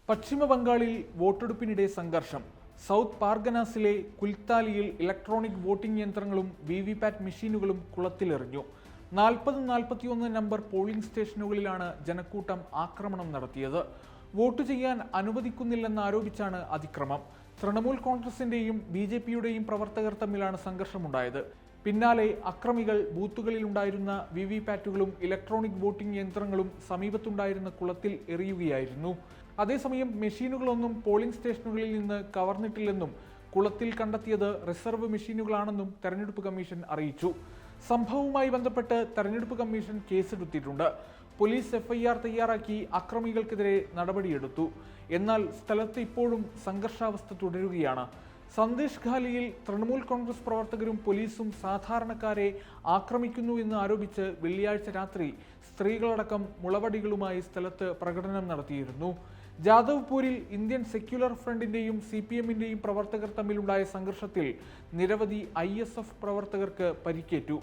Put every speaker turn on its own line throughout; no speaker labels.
പശ്ചിമ ബംഗാളിൽ വോട്ടെടുപ്പിനിടെ സംഘർഷം. South പാർഗനാസിലെ കുൽത്താലിയിൽ electronic voting യന്ത്രങ്ങളും വിവിപാറ്റ് മെഷീനുകളും കുളത്തിലെറിഞ്ഞു. 40-41 നമ്പർ പോളിംഗ് സ്റ്റേഷനുകളിലാണ് ജനക്കൂട്ടം ആക്രമണം നടത്തിയത്. വോട്ട് ചെയ്യാൻ അനുവദിക്കുന്നില്ലെന്നാരോപിച്ചാണ് അതിക്രമം. തൃണമൂൽ കോൺഗ്രസിന്റെയും BJPയുടെയും പ്രവർത്തകർ തമ്മിലാണ് സംഘർഷമുണ്ടായത്. പിന്നാലെ അക്രമികൾ ബൂത്തുകളിലുണ്ടായിരുന്ന വിവിപാറ്റുകളും ഇലക്ട്രോണിക് വോട്ടിംഗ് യന്ത്രങ്ങളും സമീപത്തുണ്ടായിരുന്ന കുളത്തിൽ എറിയുകയായിരുന്നു. അതേസമയം മെഷീനുകളൊന്നും പോളിംഗ് സ്റ്റേഷനുകളിൽ നിന്ന് കവർന്നിട്ടില്ലെന്നും കുളത്തിൽ കണ്ടെത്തിയത് റിസർവ് മെഷീനുകളാണെന്നും തെരഞ്ഞെടുപ്പ് കമ്മീഷൻ അറിയിച്ചു. സംഭവവുമായി ബന്ധപ്പെട്ട് തെരഞ്ഞെടുപ്പ് കമ്മീഷൻ കേസെടുത്തിട്ടുണ്ട്. പോലീസ് FIR തയ്യാറാക്കി അക്രമികൾക്കെതിരെ നടപടിയെടുത്തു. എന്നാൽ സ്ഥലത്ത് ഇപ്പോഴും സംഘർഷാവസ്ഥ തുടരുകയാണ്. സന്ദേശ് ഖാലിയിൽ തൃണമൂൽ കോൺഗ്രസ് പ്രവർത്തകരും പോലീസും സാധാരണക്കാരെ ആക്രമിക്കുന്നു എന്ന് ആരോപിച്ച് വെള്ളിയാഴ്ച രാത്രി സ്ത്രീകളടക്കം മുളവടികളുമായി സ്ഥലത്ത് പ്രകടനം നടത്തിയിരുന്നു. ജാദവ്പൂരിൽ ഇന്ത്യൻ സെക്യുലർ ഫ്രണ്ടിന്റെയും CPMന്റെയും പ്രവർത്തകർ തമ്മിലുണ്ടായ സംഘർഷത്തിൽ നിരവധി ISF പ്രവർത്തകർക്ക് പരിക്കേറ്റു.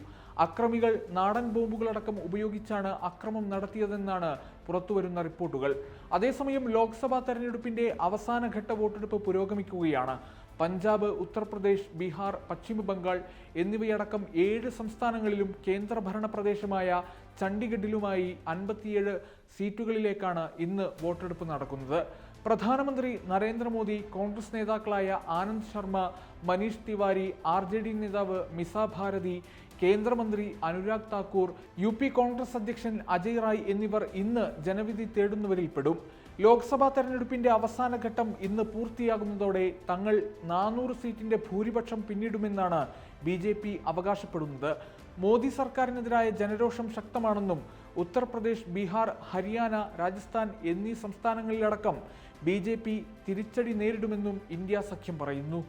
അക്രമികൾ നാടൻ ബോംബുകളടക്കം ഉപയോഗിച്ചാണ് അക്രമം നടത്തിയതെന്നാണ് പുറത്തുവരുന്ന റിപ്പോർട്ടുകൾ. അതേസമയം ലോക്സഭാ തെരഞ്ഞെടുപ്പിന്റെ അവസാനഘട്ട വോട്ടെടുപ്പ് പുരോഗമിക്കുകയാണ്. പഞ്ചാബ്, ഉത്തർപ്രദേശ്, ബീഹാർ, പശ്ചിമ ബംഗാൾ എന്നിവയടക്കം 7 സംസ്ഥാനങ്ങളിലും കേന്ദ്രഭരണ പ്രദേശമായ ചണ്ഡീഗഡിലുമായി 57 സീറ്റുകളിലേക്കാണ് ഇന്ന് വോട്ടെടുപ്പ് നടക്കുന്നത്. പ്രധാനമന്ത്രി നരേന്ദ്രമോദി, കോൺഗ്രസ് നേതാക്കളായ ആനന്ദ് ശർമ്മ, മനീഷ് തിവാരി, RJD നേതാവ് മിസ ഭാരതി, കേന്ദ്രമന്ത്രി അനുരാഗ് താക്കൂർ, UP കോൺഗ്രസ് അധ്യക്ഷൻ അജയ് റായ് എന്നിവർ ഇന്ന് ജനവിധി തേടുന്നവരിൽ പെടും. ലോക്സഭാ തെരഞ്ഞെടുപ്പിന്റെ അവസാന ഘട്ടം ഇന്ന് പൂർത്തിയാകുന്നതോടെ തങ്ങൾ 400 സീറ്റിന്റെ ഭൂരിപക്ഷം പിന്നിടുമെന്നാണ് BJP അവകാശപ്പെടുന്നത്. മോദി സർക്കാരിനെതിരായ ജനരോഷം ശക്തമാണെന്നും ഉത്തർപ്രദേശ്, ബീഹാർ, ഹരിയാന, രാജസ്ഥാൻ എന്നീ സംസ്ഥാനങ്ങളിലടക്കം BJP തിരിച്ചടി നേരിടുമെന്നും ഇന്ത്യ സഖ്യം പറയുന്നു.